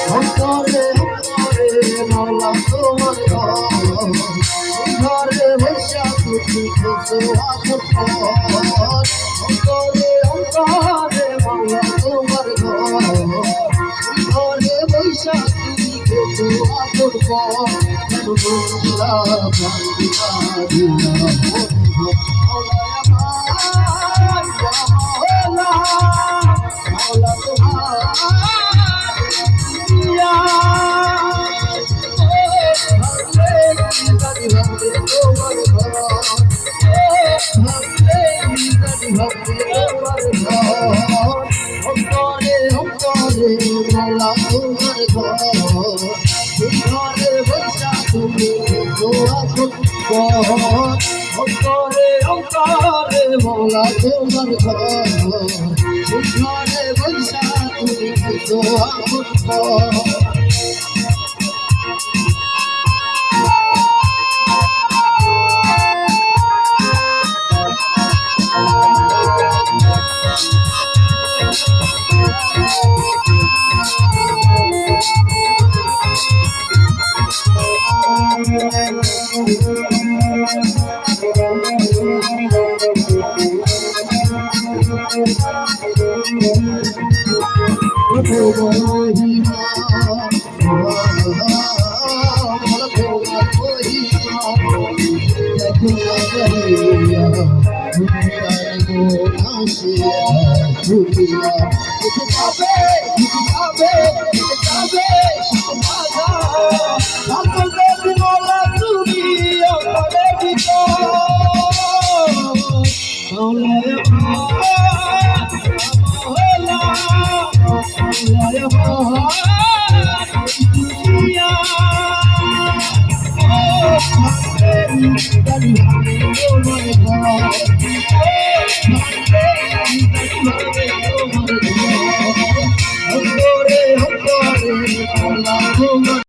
অন্তরে অন্তরে মাওলা তোমার ঘরে বৈশা তুমি খেছো আসর অন্তরে অন্তরে মাওলা তোমার ঘরে বৈশা তুমি খেছো আসর মাওলা তোমার ঘরে বসা তুমি দোয়া অন্তরে অন্তরে মাওলা তোমার ঘরে বসা তুমি দোয়া